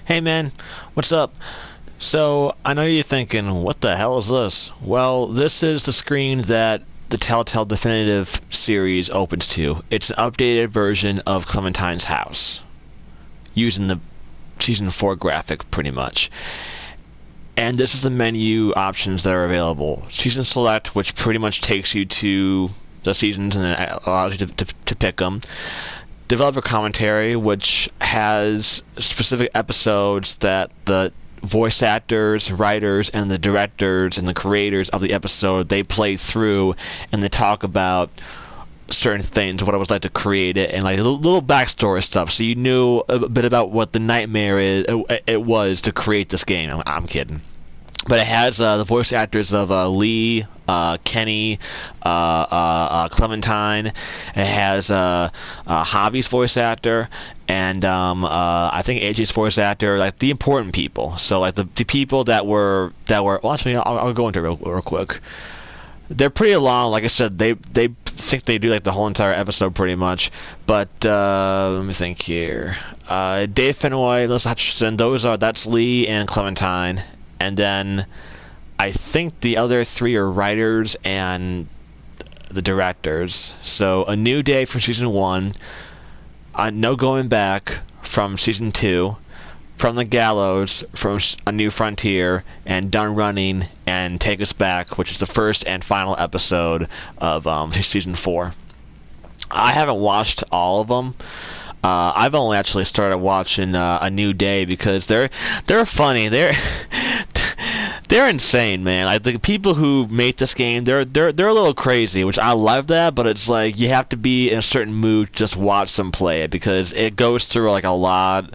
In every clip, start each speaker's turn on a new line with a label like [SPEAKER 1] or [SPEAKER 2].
[SPEAKER 1] Hey man, what's up? So, I know you're thinking, what the hell is this? Well, this is the screen that the Telltale Definitive series opens to. It's an updated version of Clementine's house, using the Season 4 graphic pretty much. And this is the menu options that are available. Season Select, which pretty much takes you to the seasons and it allows you to pick them. Developer commentary, which has specific episodes that the voice actors, writers, and the directors and the creators of the episode they play through, and they talk about certain things, what it was like to create it, and like little backstory stuff, so you knew a bit about what the nightmare it was to create this game. I'm kidding. But it has the voice actors of Lee, Kenny, Clementine. It has Javi's voice actor, and I think AJ's voice actor, like the important people. So like the people that were. Well, actually, I'll go into it real quick. They're pretty long. Like I said, they think they do like the whole entire episode pretty much. But let me think here. Dave Fennoy, Melissa Hutchinson. That's Lee and Clementine. And then I think the other three are writers and the directors. So A New Day from Season 1, No Going Back from Season 2, From the Gallows from A New Frontier, and Done Running and Take Us Back, which is the first and final episode of Season 4. I haven't watched all of them. I've only actually started watching A New Day because they're funny. They're insane, man. Like the people who make this game, they're a little crazy, which I love that. But it's like you have to be in a certain mood to just watch them play it because it goes through like a lot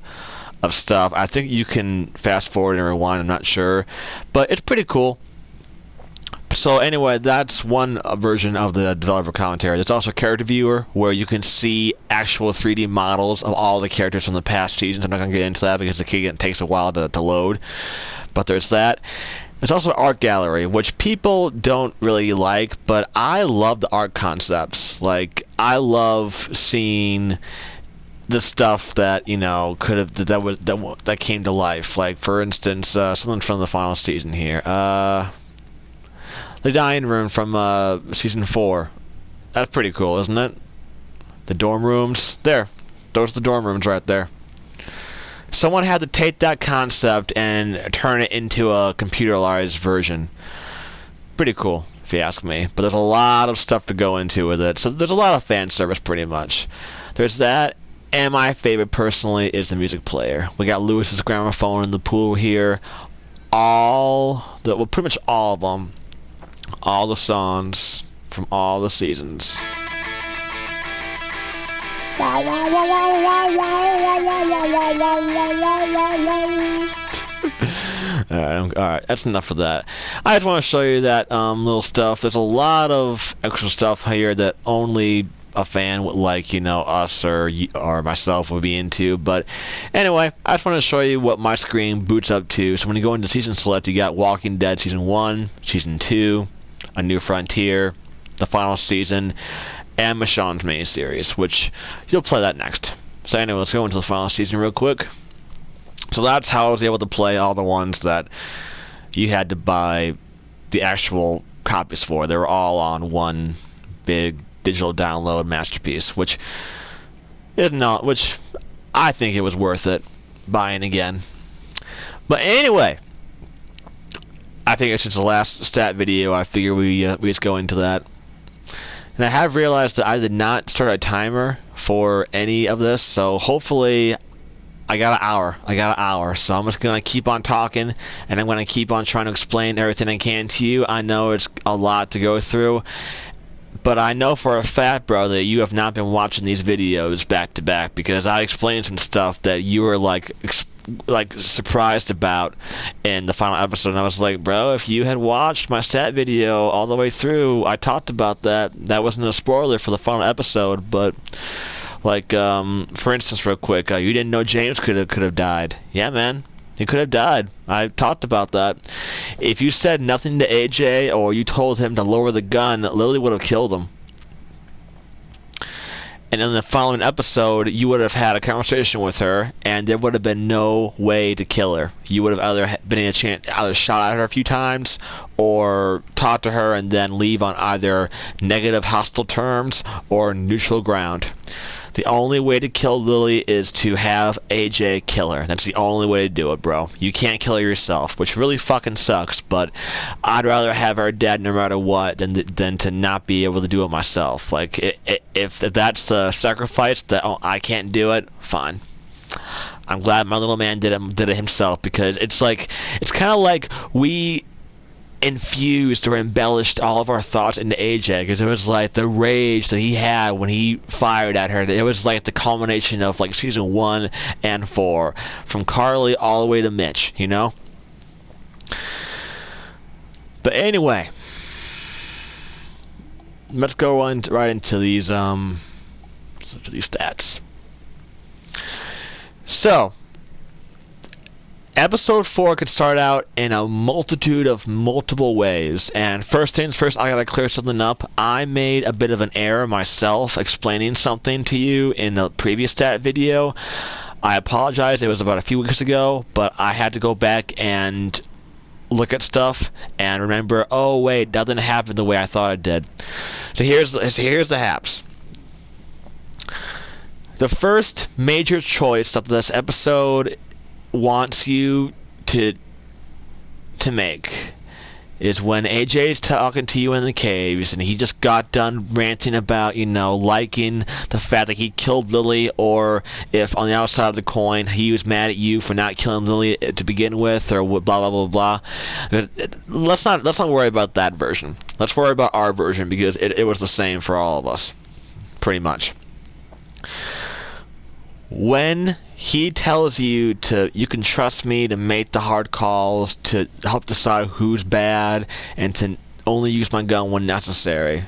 [SPEAKER 1] of stuff. I think you can fast forward and rewind. I'm not sure, but it's pretty cool. So anyway, that's one version of the developer commentary. There's also a character viewer where you can see actual 3D models of all the characters from the past seasons. I'm not going to get into that because it takes a while to load. But there's that. There's also an art gallery, which people don't really like, but I love the art concepts. Like, I love seeing the stuff that that came to life. Like, for instance, something from the final season here. The dining room from Season 4. That's pretty cool, isn't it? The dorm rooms. There. Those are the dorm rooms right there. Someone had to take that concept and turn it into a computerized version. Pretty cool, if you ask me. But there's a lot of stuff to go into with it. So there's a lot of fan service, pretty much. There's that. And my favorite, personally, is the music player. We got Lewis's gramophone in the pool here. Pretty much all of them. All Songs from all the seasons. Alright, that's enough of that. I just want to show you that little stuff. There's a lot of extra stuff here that only a fan would like, us or myself would be into. But anyway, I just want to show you what my screen boots up to. So when you go into Season Select, you got Walking Dead Season 1, Season 2, A New Frontier, the final season, and Michonne's miniseries, which you'll play that next. So anyway, let's go into the final season real quick. So that's how I was able to play all the ones that you had to buy the actual copies for. They were all on one big digital download masterpiece, which I think it was worth it buying again. But anyway, I think since the last stat video, I figure we just go into that. And I have realized that I did not start a timer for any of this, so hopefully I got an hour. So I'm just going to keep on talking, and I'm going to keep on trying to explain everything I can to you. I know it's a lot to go through, but I know for a fact, bro, that you have not been watching these videos back to back, because I explained some stuff that you were like surprised about in the final episode, and I was like, bro, if you had watched my stat video all the way through, I talked about that. That wasn't a spoiler for the final episode, but like for instance, real quick, you didn't know James could have died. Yeah, man, he could have died. I talked about that. If you said nothing to AJ or you told him to lower the gun, Lily would have killed him. and in the following episode, you would have had a conversation with her, and there would have been no way to kill her. You would have either shot at her a few times, or talked to her and then leave on either negative, hostile terms or neutral ground. The only way to kill Lily is to have AJ kill her. That's the only way to do it, bro. You can't kill her yourself, which really fucking sucks, but I'd rather have her dead no matter what than to not be able to do it myself. Like, if that's the sacrifice that I can't do it, fine. I'm glad my little man did it himself, because it's kind of like we infused or embellished all of our thoughts into AJ, because it was like the rage that he had when he fired at her. It was like the culmination of like season 1 and 4, from Carly all the way to Mitch, you know? But anyway, let's go right into these stats. So, Episode 4 could start out in a multitude of multiple ways, and first things first, I gotta clear something up. I made a bit of an error myself explaining something to you in the previous stat video. I apologize, it was about a few weeks ago, but I had to go back and look at stuff and remember, oh wait, that didn't happen the way I thought it did. So here's the haps. The first major choice of this episode wants you to make is when AJ's talking to you in the caves, and he just got done ranting about, liking the fact that he killed Lily, or if on the outside of the coin he was mad at you for not killing Lily to begin with, or blah blah blah blah. Let's not worry about that version. Let's worry about our version, because it was the same for all of us, pretty much. When he tells you you can trust me to make the hard calls, to help decide who's bad, and to only use my gun when necessary,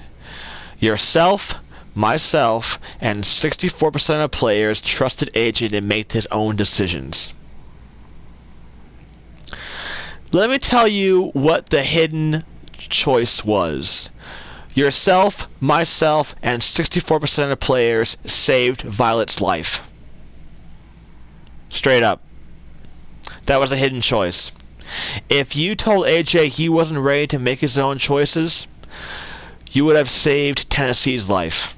[SPEAKER 1] yourself, myself, and 64% of players trusted AJ to make his own decisions. Let me tell you what the hidden choice was. Yourself, myself, and 64% of players saved Violet's life. Straight up. That was a hidden choice. If you told AJ he wasn't ready to make his own choices, you would have saved Tennessee's life.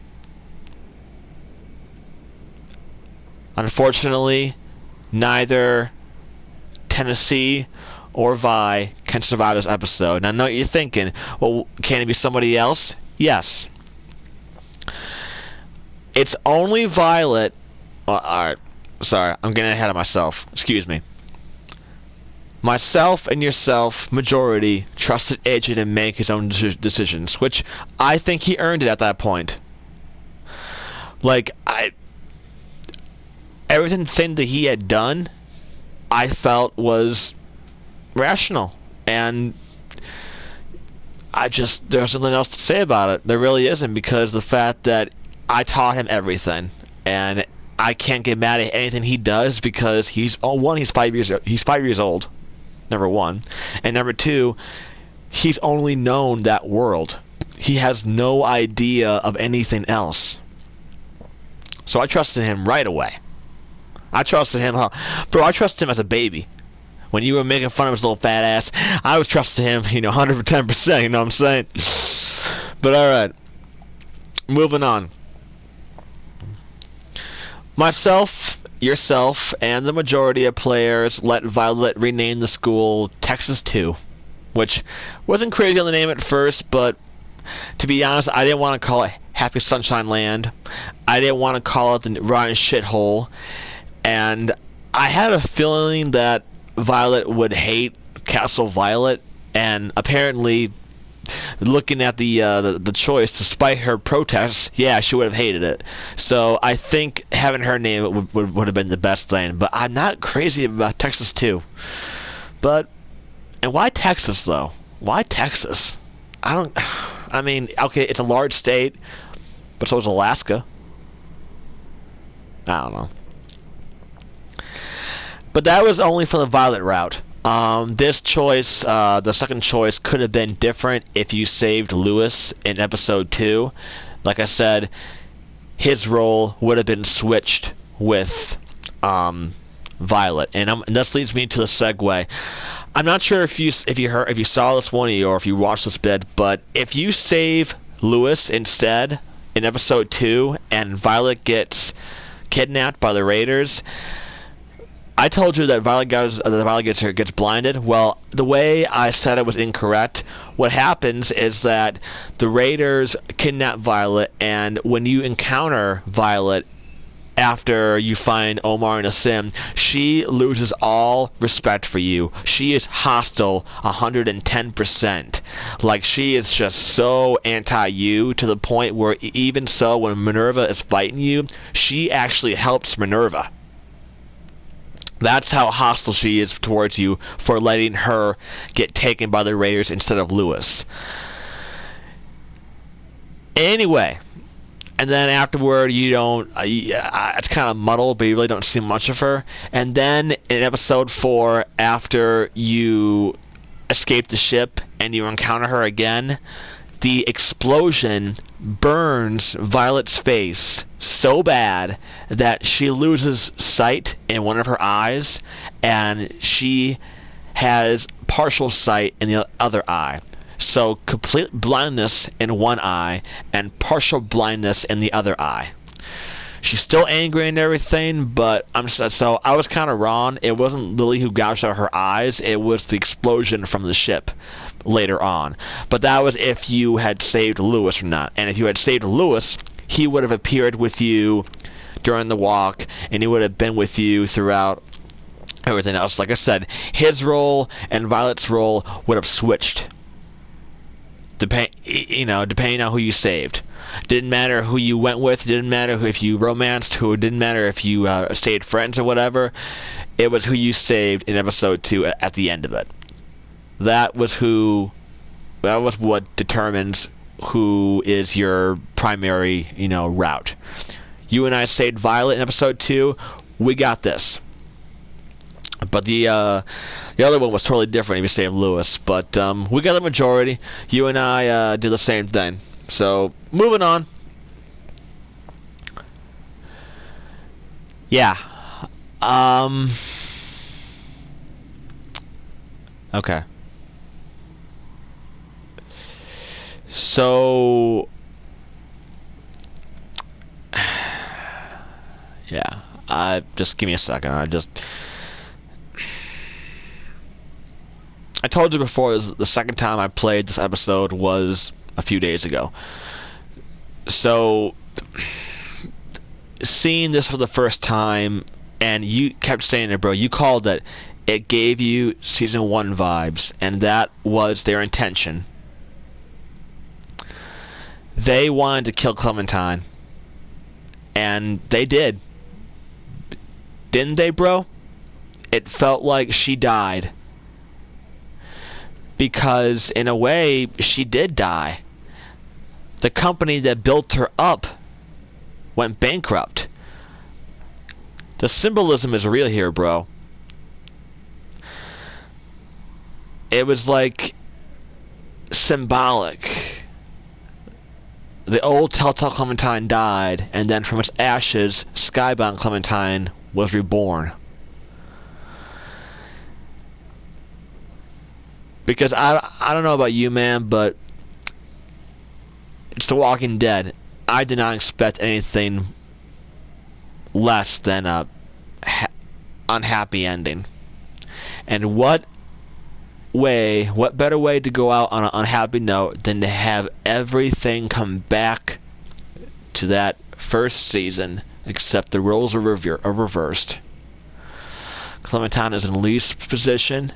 [SPEAKER 1] Unfortunately, neither Tennessee or Vi can survive this episode. Now I know what you're thinking, well, can it be somebody else? Yes. It's only Violet. Alright. Sorry, I'm getting ahead of myself. Excuse me. Myself and yourself, majority, trusted AJ to make his own decisions, which I think he earned it at that point. Everything that he had done, I felt was rational, and there's nothing else to say about it. There really isn't, because the fact that I taught him everything, and I can't get mad at anything he does, because he's 5 years old, number one, and number two, he's only known that world. He has no idea of anything else. So I trusted him right away. I trusted him, bro. I trusted him as a baby. When you were making fun of his little fat ass, I was trusting him, 110%. You know what I'm saying? But all right, moving on. Myself, yourself, and the majority of players let Violet rename the school Texas 2, which wasn't crazy on the name at first, but to be honest, I didn't want to call it Happy Sunshine Land. I didn't want to call it the Rotten Shithole, and I had a feeling that Violet would hate Castle Violet, and apparently, looking at the choice, despite her protests, yeah, she would have hated it. So I think having her name it would have been the best thing. But I'm not crazy about Texas 2. And why Texas though? Why Texas? I mean, okay, it's a large state, but so is Alaska. I don't know. But that was only for the Violet route. This choice, the second choice, could have been different if you saved Lewis in episode 2. Like I said, his role would have been switched with Violet, and this leads me to the segue. I'm not sure if you saw this one or if you watched this bit, but if you save Lewis instead in episode 2 and Violet gets kidnapped by the Raiders, I told you that Violet gets blinded. Well, the way I said it was incorrect. What happens is that the Raiders kidnap Violet, and when you encounter Violet after you find Omar and Asim, she loses all respect for you. She is hostile 110%. Like, she is just so anti-you to the point where even so, when Minerva is fighting you, she actually helps Minerva. That's how hostile she is towards you for letting her get taken by the Raiders instead of Lewis. Anyway, and then afterward, you don't. It's kind of muddled, but you really don't see much of her. And then in episode 4, after you escape the ship and you encounter her again, the explosion burns Violet's face so bad that she loses sight in one of her eyes, and she has partial sight in the other eye. So complete blindness in one eye and partial blindness in the other eye. She's still angry and everything, but I was kind of wrong. It wasn't Lily who gouged out her eyes. It was the explosion from the ship later on. But that was if you had saved Lewis or not. And if you had saved Lewis, he would have appeared with you during the walk, and he would have been with you throughout everything else. Like I said, his role and Violet's role would have switched. Depending on who you saved. Didn't matter who you went with. Didn't matter if you romanced who. Didn't matter if you stayed friends or whatever. It was who you saved in episode 2 at the end of it. That was what determines who is your primary, route. You and I saved Violet in episode 2. We got this. But the other one was totally different if you saved Lewis. But we got the majority. You and I did the same thing. So, moving on. Yeah. Okay. So, yeah. Just give me a second. I told you before, the second time I played this episode was a few days ago. So, seeing this for the first time, and you kept saying it, bro, you called it. It gave you Season 1 vibes, and that was their intention. They wanted to kill Clementine, and they did. Didn't they, bro? It felt like she died. Because, in a way, she did die. The company that built her up went bankrupt. The symbolism is real here, bro. It was like symbolic. The old Telltale Clementine died, and then from its ashes, Skybound Clementine was reborn. Because I don't know about you, man, but it's The Walking Dead. I did not expect anything less than a unhappy ending. And what better way to go out on an unhappy note than to have everything come back to that first season, except the roles are reversed. Clementine is in Lee's position,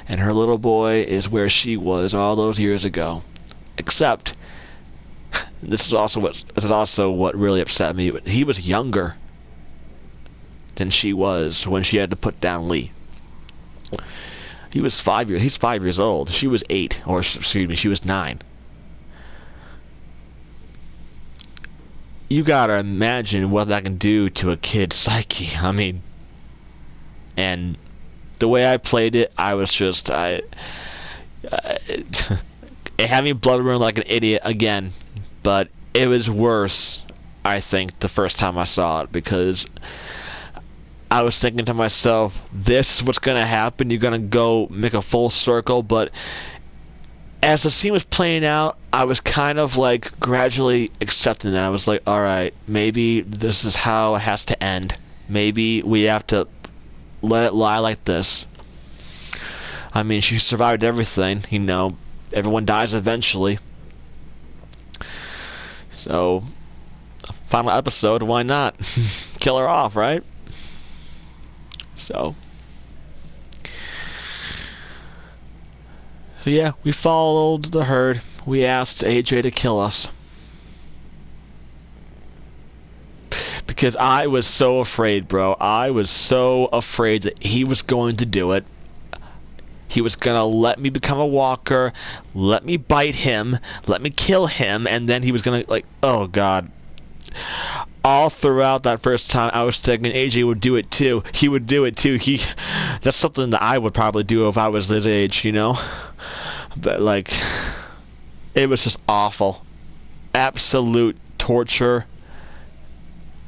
[SPEAKER 1] and her little boy is where she was all those years ago. Except, this is also what really upset me. He was younger than she was when she had to put down Lee. He's 5 years old. She was 8, or excuse me, she was 9. You gotta imagine what that can do to a kid's psyche. I mean, and the way I played it, I was just, it had me blubbering like an idiot again, but it was worse I think, the first time I saw it, because I was thinking to myself, this is what's going to happen. You're going to go make a full circle. But as the scene was playing out, I was kind of like gradually accepting that. I was like, alright, maybe this is how it has to end. Maybe we have to let it lie like this. I mean, she survived everything, you know. Everyone dies eventually. So, final episode, why not? Kill her off, right? So yeah, we followed the herd. We asked AJ to kill us. Because I was so afraid, bro. I was so afraid that he was going to do it. He was gonna let me become a walker, let me bite him, let me kill him, and then he was gonna, like, oh god. All throughout that first time, I was thinking AJ would do it too. He would do it too. That's something that I would probably do if I was his age, you know? But, like, it was just awful. Absolute torture.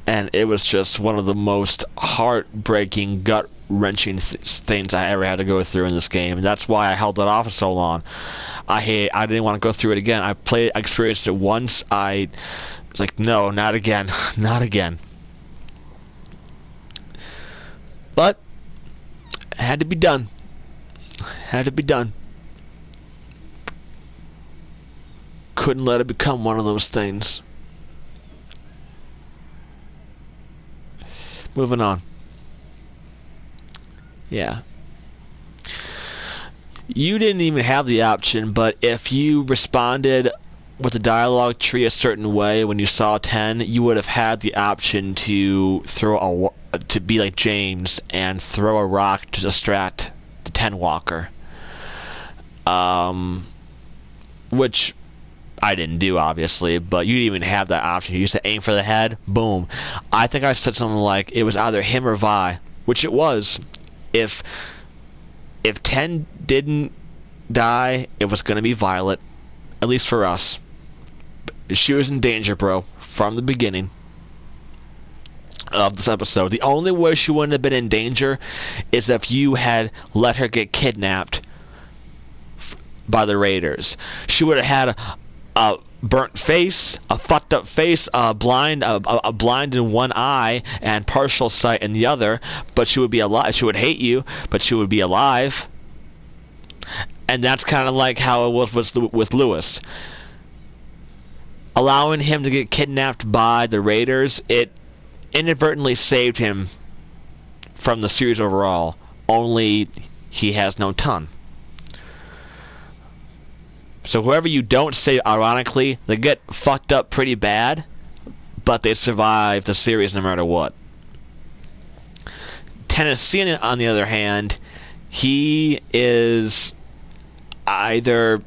[SPEAKER 1] And it was just one of the most heartbreaking, gut-wrenching things I ever had to go through in this game. And that's why I held it off for so long. I didn't want to go through it again. I experienced it once. I was like, no, not again. Not again. But it had to be done. Had to be done. Couldn't let it become one of those things. Moving on. Yeah. You didn't even have the option, but if you responded with the dialogue tree a certain way when you saw 10, you would have had the option to to be like James and throw a rock to distract the 10 walker. Which I didn't do, obviously, but you didn't even have that option. You used to aim for the head, boom. I think I said something like it was either him or Vi, which it was. If 10 didn't die, it was going to be Violet, at least for us. She was in danger, bro, from the beginning of this episode. The only way she wouldn't have been in danger is if you had let her get kidnapped by the Raiders. She would have had a burnt face, a fucked up face, a blind in one eye and partial sight in the other, but she would be alive. She would hate you, but she would be alive. And that's kind of like how it was with Lewis. Allowing him to get kidnapped by the Raiders, it inadvertently saved him from the series overall, only he has no tongue. So whoever you don't save, ironically, they get fucked up pretty bad, but they survive the series no matter what. Tennessee, on the other hand, he is either...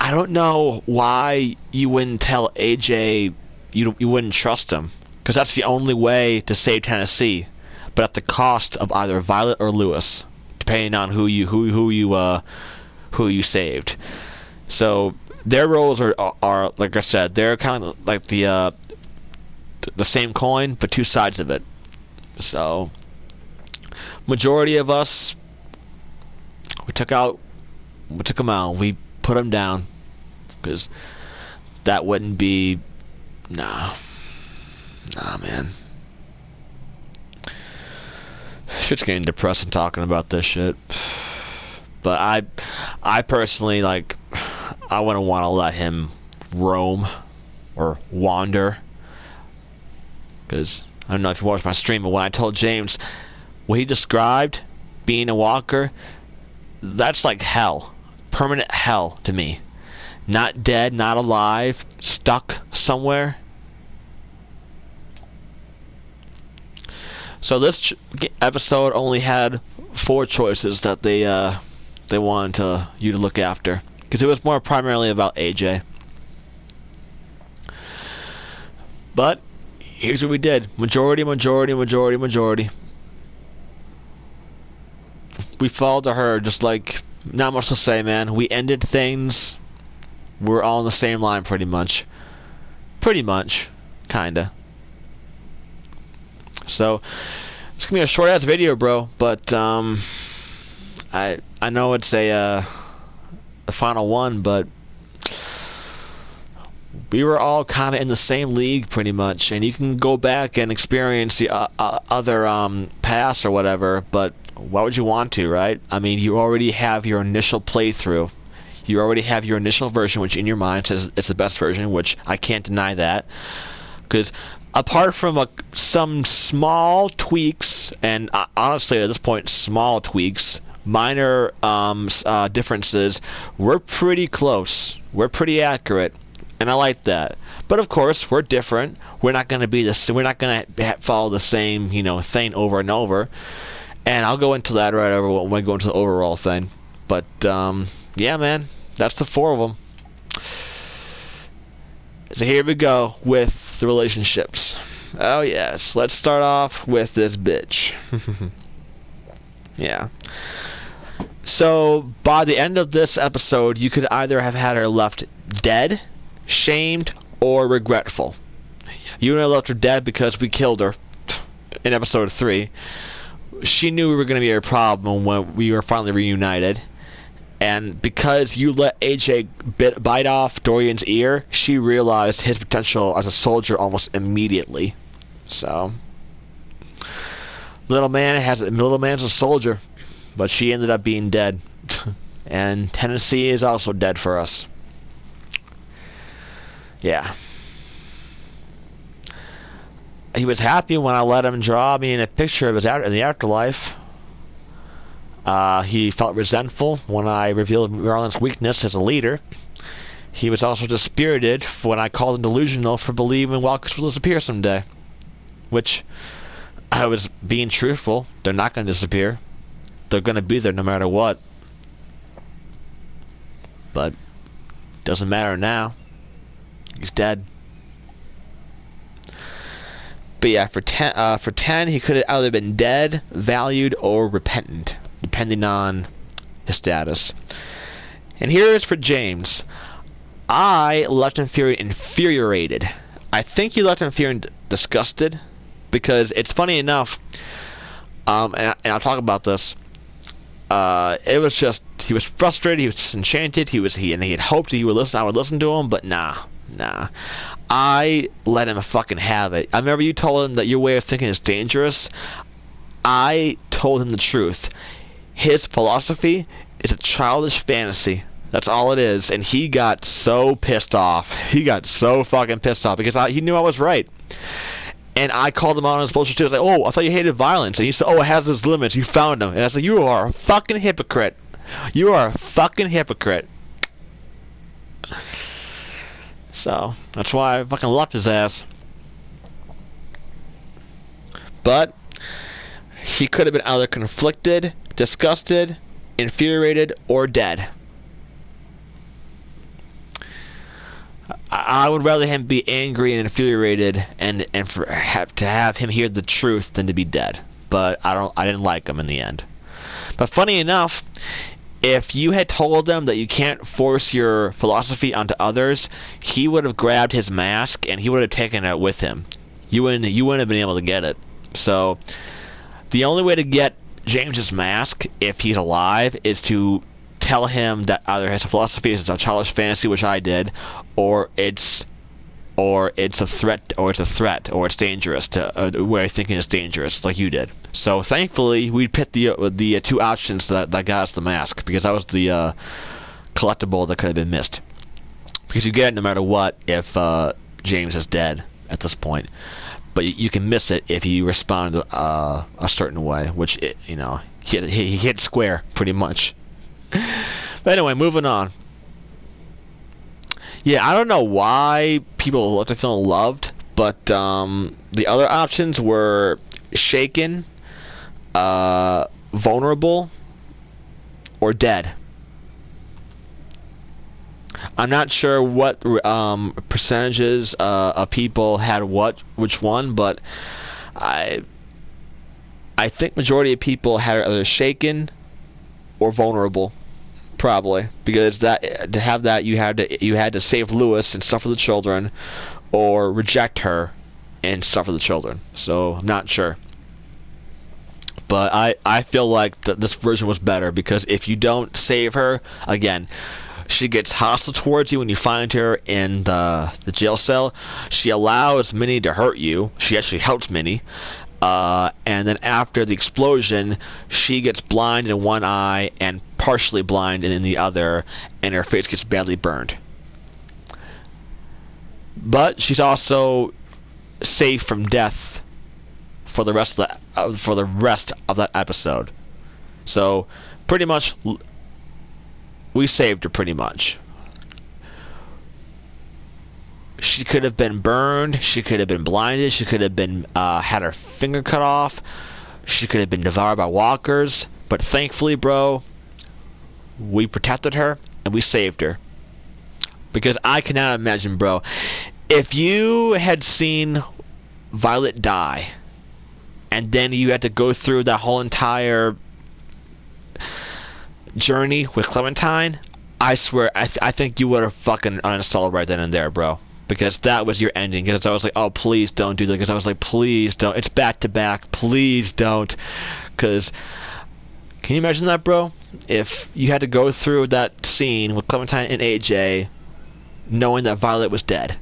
[SPEAKER 1] I don't know why you wouldn't tell AJ you wouldn't trust him, because that's the only way to save Tennessee, but at the cost of either Violet or Lewis, depending on who you saved. So their roles are like I said, they're kind of like the same coin, but two sides of it. So majority of us, we took them out. We put them down because that wouldn't be nah, man. Shit's getting depressing talking about this shit. But I personally, like, I wouldn't want to let him roam or wander. Because, I don't know if you watched my stream, but when I told James what he described, being a walker, that's like hell. Permanent hell to me. Not dead, not alive, stuck somewhere. So this episode only had 4 choices that they wanted you to look after, because it was more primarily about AJ. But here's what we did: majority. We followed to her, just like, not much to say, man. We ended things. We're all on the same line, pretty much. kinda. So it's gonna be a short ass video, bro. But I know it's a final one, but we were all kind of in the same league pretty much, and you can go back and experience the other past or whatever, but why would you want to, right? I mean, you already have your initial playthrough. You already have your initial version, which in your mind says it's the best version, which I can't deny that. Because apart from some small tweaks, and honestly at this point small tweaks, minor differences, we're pretty close. We're pretty accurate. And I like that, but of course we're different. We're not going to be this. We're not going to follow the same, thing over and over. And I'll go into that right over when we go into the overall thing. But yeah, man, that's the 4 of them. So here we go with the relationships. Oh yes, let's start off with this bitch. Yeah. So by the end of this episode, you could either have had her left dead, shamed, or regretful. You and I left her dead because we killed her in episode 3. She knew we were going to be a problem when we were finally reunited, and because you let AJ bite off Dorian's ear, she realized his potential as a soldier almost immediately. So little man's a soldier, but she ended up being dead. And Tennessee is also dead for us. Yeah. He was happy when I let him draw me in a picture of his in the afterlife. He felt resentful when I revealed Marlon's weakness as a leader. He was also dispirited when I called him delusional for believing Walkers will disappear someday. Which, I was being truthful. They're not going to disappear. They're going to be there no matter what. But, doesn't matter now. He's dead. But yeah, for 10, he could have either been dead, valued, or repentant, depending on his status. And here is for James. I left him feeling infuriated. I think you left him feeling disgusted, because it's funny enough, and I'll talk about this. It was just, he was frustrated, he was disenchanted, he had hoped I would listen to him, but nah. I let him fucking have it. I remember you told him that your way of thinking is dangerous. I told him the truth. His philosophy is a childish fantasy. That's all it is. And he got so pissed off. He got so fucking pissed off because he knew I was right. And I called him out on his bullshit too. I was like, oh, I thought you hated violence. And he said, oh, it has its limits. You found them. And I said, you are a fucking hypocrite. You are a fucking hypocrite. So, that's why I fucking left his ass. But, he could have been either conflicted, disgusted, infuriated, or dead. I would rather him be angry and infuriated and to have him hear the truth than to be dead. But I didn't like him in the end. But funny enough, if you had told him that you can't force your philosophy onto others, he would have grabbed his mask and he would have taken it with him. You wouldn't have been able to get it. So, the only way to get James's mask, if he's alive, is to tell him that either his philosophy is a childish fantasy, which I did, or it's a threat, or it's dangerous to way of thinking is dangerous, like you did. So thankfully, we picked the two options that got us the mask, because that was the collectible that could have been missed. Because you get it no matter what if James is dead at this point, but you can miss it if you respond a certain way, which he hit square pretty much. But anyway, moving on. Yeah, I don't know why people left the film loved, but the other options were shaken, vulnerable, or dead. I'm not sure what percentages of people had which one, but I think majority of people had either shaken or vulnerable. Probably, because to have that you had to save Lewis and suffer the children, or reject her and suffer the children. So I'm not sure. But I feel like this version was better, because if you don't save her, again, she gets hostile towards you when you find her in the jail cell. She allows Minnie to hurt you. She actually helps Minnie. And then after the explosion, she gets blind in one eye and partially blind in the other, and her face gets badly burned. But she's also safe from death for the rest of that episode. So pretty much, we saved her pretty much. She could have been burned. She could have been blinded. She could have been had her finger cut off. She could have been devoured by walkers. But thankfully, bro, we protected her and we saved her. Because I cannot imagine, bro, if you had seen Violet die, and then you had to go through that whole entire journey with Clementine, I swear, I think you would have fucking uninstalled right then and there, bro. Because that was your ending. Because I was like, oh, please don't do that. Because I was like, please don't. It's back to back. Please don't. Because, can you imagine that, bro? If you had to go through that scene with Clementine and AJ, knowing that Violet was dead.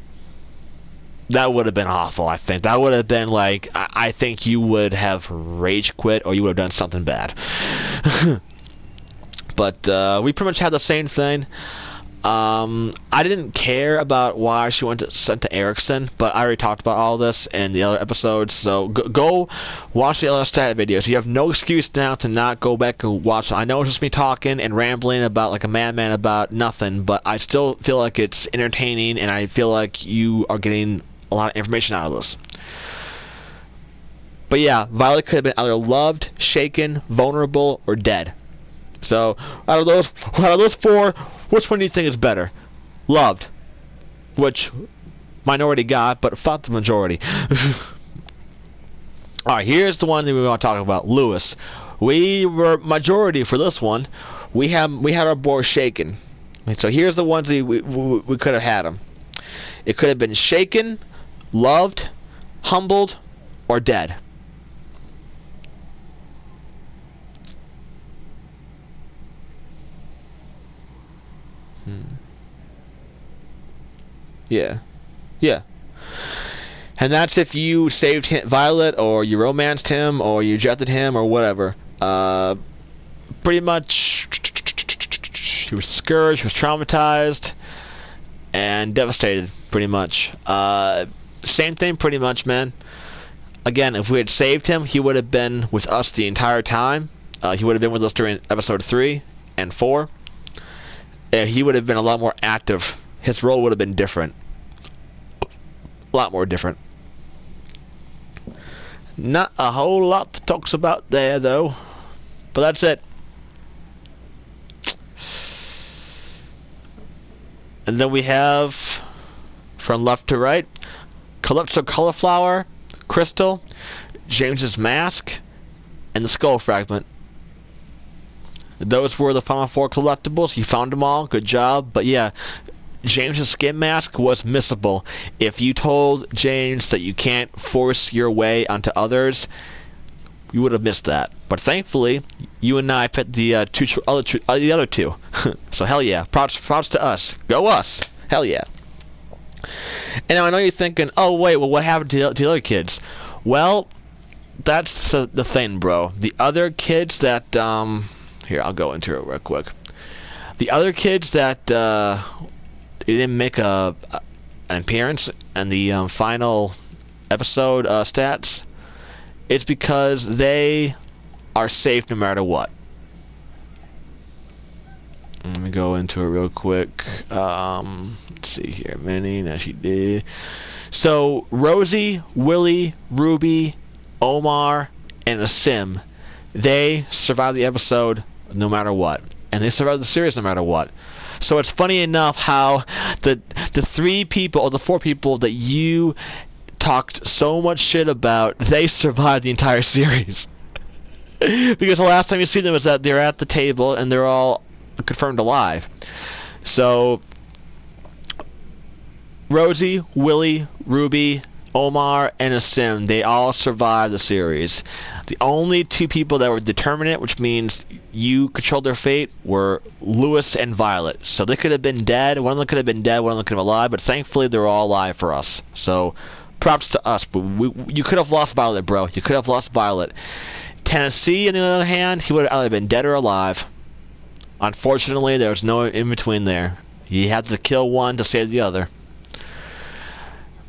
[SPEAKER 1] That would have been awful, I think. That would have been like, I think you would have rage quit, or you would have done something bad. But we pretty much had the same thing. I didn't care about why she went sent to Erickson, but I already talked about all this in the other episodes, so go watch the other stat videos. You have no excuse now to not go back and watch them. I know it's just me talking and rambling about like a madman about nothing, but I still feel like it's entertaining, and I feel like you are getting a lot of information out of this. But yeah, Violet could have been either loved, shaken, vulnerable, or dead. So out of those four, which one do you think is better? Loved, which minority got, but fuck the majority. Alright, here's the one that we want to talk about. Lewis. We were majority for this one. We had our board shaken. So here's the ones that we could have had him. It could have been shaken, loved, humbled, or dead. Yeah. Yeah. And that's if you saved Violet, or you romanced him, or you rejected him, or whatever. Pretty much, he was scourged, he was traumatized, and devastated, pretty much. Same thing, pretty much, man. Again, if we had saved him, he would have been with us the entire time. He would have been with us during episode 3 and 4. And he would have been a lot more active. His role would have been different. A lot more different. Not a whole lot to talk about there, though. But that's it. And then we have, from left to right, Calypso Cauliflower, Crystal, James's Mask, and the Skull Fragment. Those were the final 4 collectibles. You found them all. Good job. But yeah, James's skin mask was missable. If you told James that you can't force your way onto others, you would have missed that. But thankfully, you and I picked the other two. So hell yeah. Props to us. Go us. Hell yeah. And now I know you're thinking, oh wait, well what happened to the other kids? Well, that's the thing, bro. The other kids that here, I'll go into it real quick. The other kids that didn't make an appearance in the final episode stats, it's because they are safe no matter what. Let me go into it real quick. Let's see here. Minnie, now she did. So, Rosie, Willie, Ruby, Omar, and Asim, they survived the episode no matter what. And they survived the series no matter what. So it's funny enough how the 3 people, or the 4 people that you talked so much shit about, they survived the entire series. Because the last time you see them is that they're at the table and they're all confirmed alive. So Rosie, Willie, Ruby, Omar and Asim, they all survived the series. The only two people that were determinate, which means you controlled their fate, were Lewis and Violet. So they could have been dead. One of them could have been dead. One of them could have been alive. But thankfully, they're all alive for us. So props to us. But you could have lost Violet, bro. You could have lost Violet. Tennessee, on the other hand, he would have either been dead or alive. Unfortunately, there was no in between there. You had to kill one to save the other.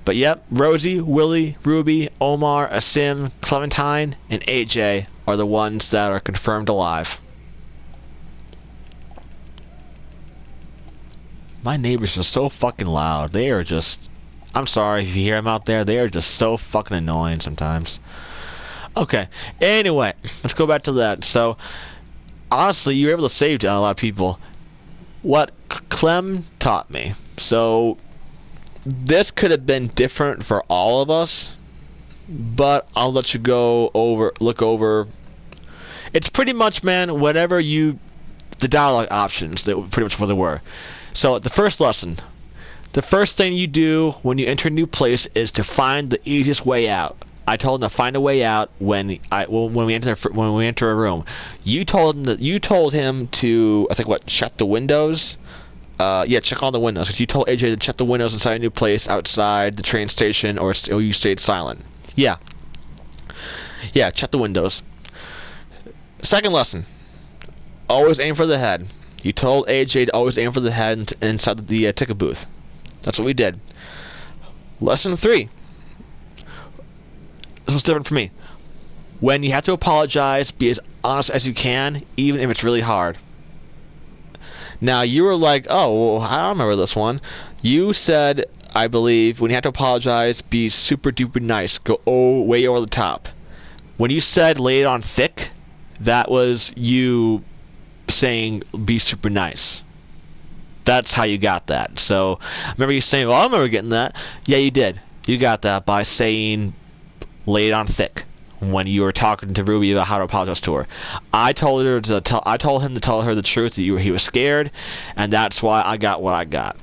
[SPEAKER 1] But yep, Rosie, Willie, Ruby, Omar, Asim, Clementine, and AJ are the ones that are confirmed alive. My neighbors are so fucking loud. They are just... I'm sorry if you hear them out there. They are just so fucking annoying sometimes. Okay, anyway, let's go back to that. So, honestly, you were able to save a lot of people. What Clem taught me. So... this could have been different for all of us, but I'll let you look over. It's pretty much, man, whatever the dialogue options, that pretty much what they were. So, the first lesson. The first thing you do when you enter a new place is to find the easiest way out. I told him to find a way out when we enter a room. You told him to, I think, shut the windows. Yeah, check all the windows. Because you told AJ to check the windows inside a new place, outside the train station, or you stayed silent. Yeah. Yeah, check the windows. Second lesson. Always aim for the head. You told AJ to always aim for the head inside the ticket booth. That's what we did. Lesson 3. This was different for me. When you have to apologize, be as honest as you can, even if it's really hard. Now, you were like, oh, well, I don't remember this one. You said, I believe, when you have to apologize, be super duper nice. Go way over the top. When you said lay it on thick, that was you saying be super nice. That's how you got that. So, I remember you saying, well, I remember getting that. Yeah, you did. You got that by saying lay it on thick. When you were talking to Ruby about how to apologize to her, I told him to tell her the truth that he was scared, and that's why I got what I got.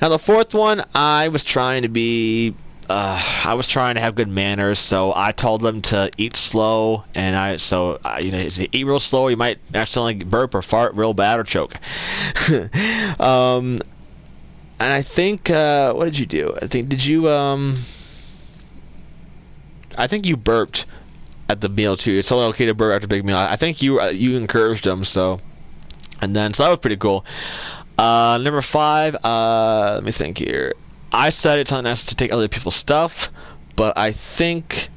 [SPEAKER 1] Now the fourth one, I was trying to have good manners, so I told them to eat slow, and eat real slow. You might accidentally burp or fart real bad or choke. And I think what did you do? I think you burped at the meal too. It's only okay to burp after a big meal. I think you encouraged them, so that was pretty cool. Number 5, let me think here. I said it's not nice to take other people's stuff, but I think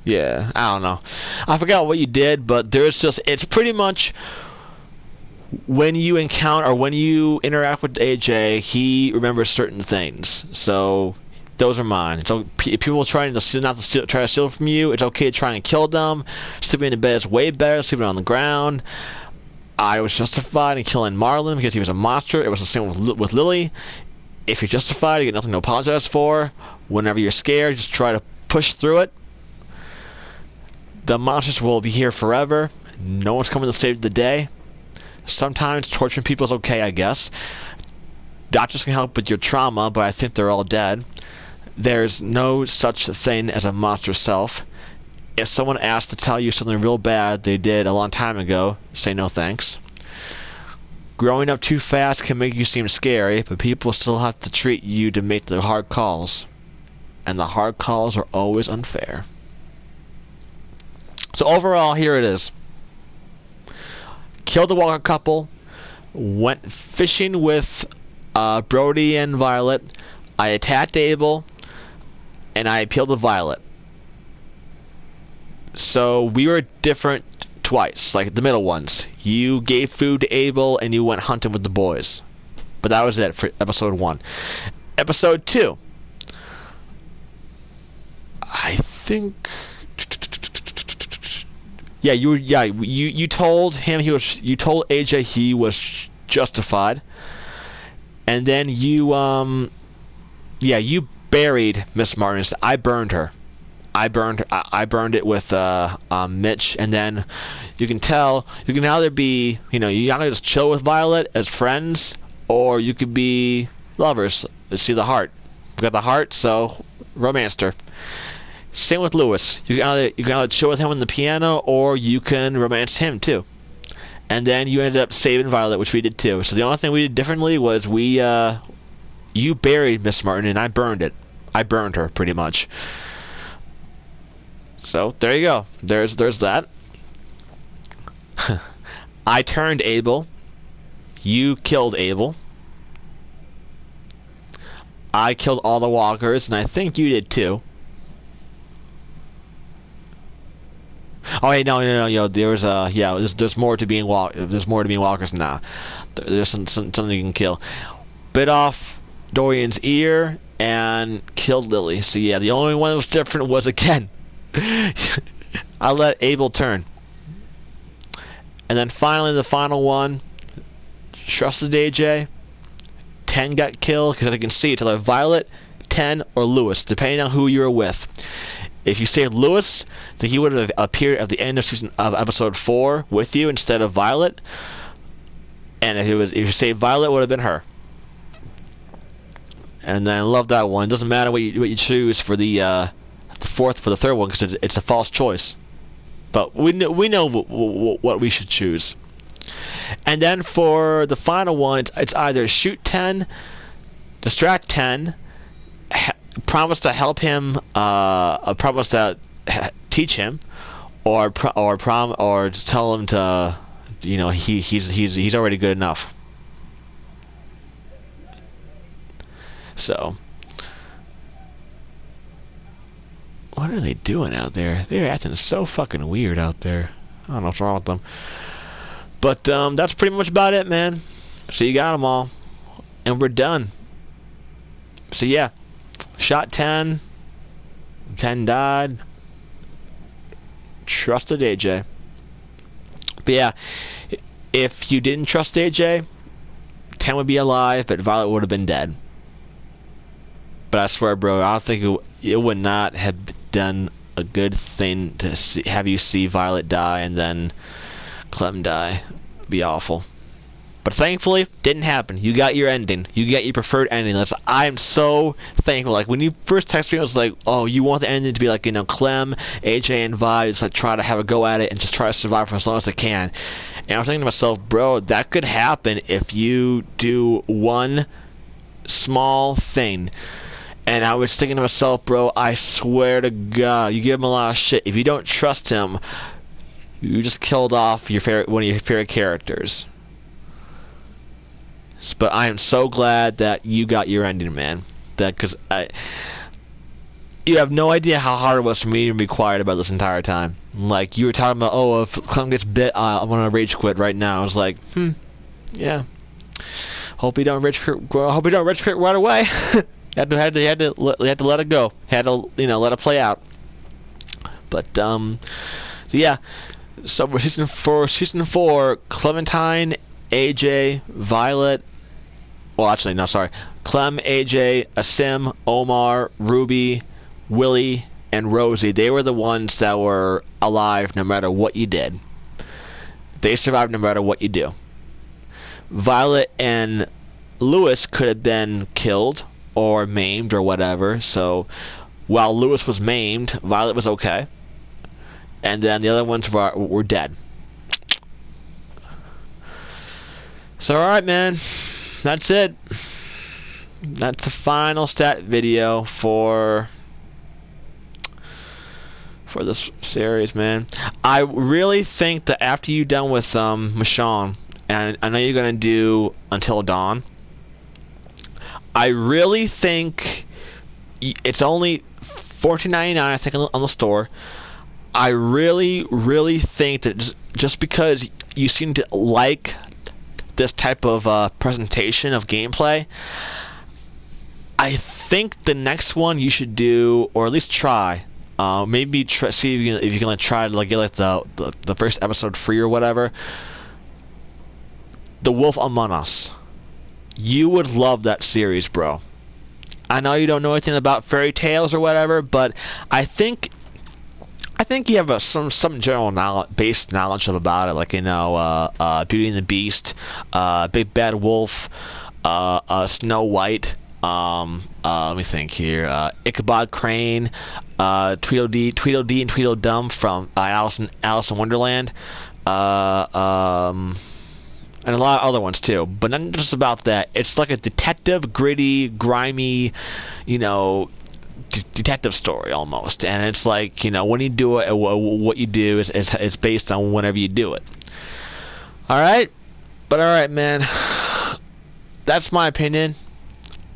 [SPEAKER 1] yeah, I don't know. I forgot what you did, but it's pretty much when you interact with AJ, he remembers certain things. So those are mine. So if people are trying to steal from you, it's okay to try and kill them. Sleeping in the bed is way better than sleeping on the ground. I was justified in killing Marlon because he was a monster. It was the same with Lily. If you're justified, you get nothing to apologize for. Whenever you're scared, just try to push through it. The monsters will be here forever. No one's coming to save the day. Sometimes torturing people is okay, I guess. Doctors can help with your trauma, but I think they're all dead. There's no such thing as a monster self. If someone asks to tell you something real bad they did a long time ago, say no thanks. Growing up too fast can make you seem scary, but people still have to treat you to make the hard calls. And the hard calls are always unfair. So overall, here it is. Killed the Walker couple. Went fishing with Brody and Violet. I attacked Abel. And I appealed to Violet. So we were different twice, like the middle ones. You gave food to Abel and you went hunting with the boys. But that was it for episode 1. Episode 2. I think... Yeah, you told him you told AJ he was justified, and then you buried Miss Martin. I burned her. I burned it with Mitch, and then you can tell you can either be you either just chill with Violet as friends, or you could be lovers. See the heart. We got the heart, so romanced her. Same with Lewis. You can either chill with him on the piano, or you can romance him too. And then you ended up saving Violet, which we did too. So the only thing we did differently was you buried Miss Martin and I burned it. I burned her pretty much. So there you go. There's that. I turned Abel. You killed Abel. I killed all the walkers, and I think you did too. Oh hey, no, yo, there's more to being there's more to being walkers now. There's something you can kill. Bit off Dorian's ear and killed Lily. So yeah, the only one that was different was again I let Abel turn. And then finally the final one, trusted AJ. 10 got killed because I can see it's either Violet, 10, or Lewis, depending on who you were with. If you saved Lewis, then he would have appeared at the end of episode 4 with you instead of Violet. And if you saved Violet, it would have been her. And then I love that one. It doesn't matter what you choose for the third one because it's a false choice. But we know what we should choose. And then for the final one, it's either shoot 10, distract 10, promise to help him, promise to teach him, or tell him to, he's already good enough. So, what are they doing out there? They're acting so fucking weird out there. I don't know what's wrong with them. But that's pretty much about it, man. So you got them all, and we're done. So yeah, shot 10, 10 died. Trusted AJ. But yeah, if you didn't trust AJ, 10 would be alive, but Violet would have been dead. But I swear, bro, I don't think it would not have done a good thing to have you see Violet die and then Clem die. It'd be awful. But thankfully, didn't happen. You got your ending. You got your preferred ending. I'm so thankful. Like, when you first texted me, I was like, oh, you want the ending to be like, Clem, AJ, and Vi just like try to have a go at it and just try to survive for as long as they can. And I was thinking to myself, bro, that could happen if you do one small thing. And I was thinking to myself, bro, I swear to God, you give him a lot of shit. If you don't trust him, you just killed off one of your favorite characters. But I am so glad that you got your ending, man. Because you have no idea how hard it was for me to be quiet about this entire time. Like, you were talking about, oh, if Clem gets bit, I'm gonna rage quit right now. I was like, yeah. Hope you don't rage quit right away. Had to let it go. Had to let it play out. But so yeah. So for season 4, Clementine, AJ, Violet. Well, actually, no, sorry. Clem, AJ, Asim, Omar, Ruby, Willie, and Rosie. They were the ones that were alive no matter what you did. They survived no matter what you do. Violet and Lewis could have been killed or maimed or whatever. So while Lewis was maimed, Violet was okay. And then the other ones were dead. So alright, man. That's it. That's the final stat video for this series, man. I really think that after you're done with Michonne, and I know you're gonna do Until Dawn, I really think it's only $14.99, I think, on the store. I really, really think that just because you seem to like this type of presentation of gameplay, I think the next one you should do, or at least try, maybe see if you can try to get the first episode free or whatever. The Wolf Among Us. You would love that series, bro. I know you don't know anything about fairy tales or whatever, but I think I think you have some general knowledge, base knowledge of about it, like Beauty and the Beast, Big Bad Wolf, Snow White. Let me think here. Ichabod Crane, Tweedledee and Tweedledum from Alice in Wonderland, and a lot of other ones too. But not just about that. It's like a detective, gritty, grimy, you know, detective story almost. And it's like, when you do it, what you do is based on whenever you do it. All right, but all right, man. That's my opinion.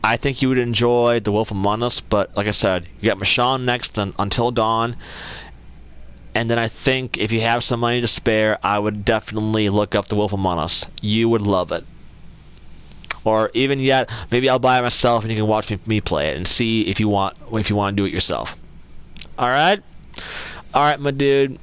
[SPEAKER 1] I think you would enjoy The Wolf Among Us, but like I said, you got Michonne next Until Dawn. And then I think if you have some money to spare, I would definitely look up The Wolf Among Us. You would love it. Or even yet, maybe I'll buy it myself and you can watch me play it and see if you want to do it yourself. All right, my dude.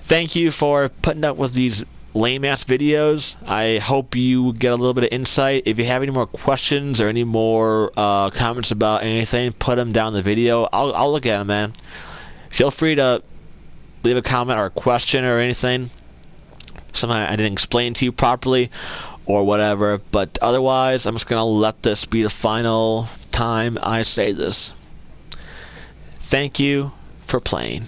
[SPEAKER 1] Thank you for putting up with these lame ass videos. I hope you get a little bit of insight. If you have any more questions or any more comments about anything, put them down in the video. I'll look at them, man. Feel free to leave a comment or a question or anything, something I didn't explain to you properly or whatever. But otherwise, I'm just gonna let this be the final time I say this. Thank you for playing.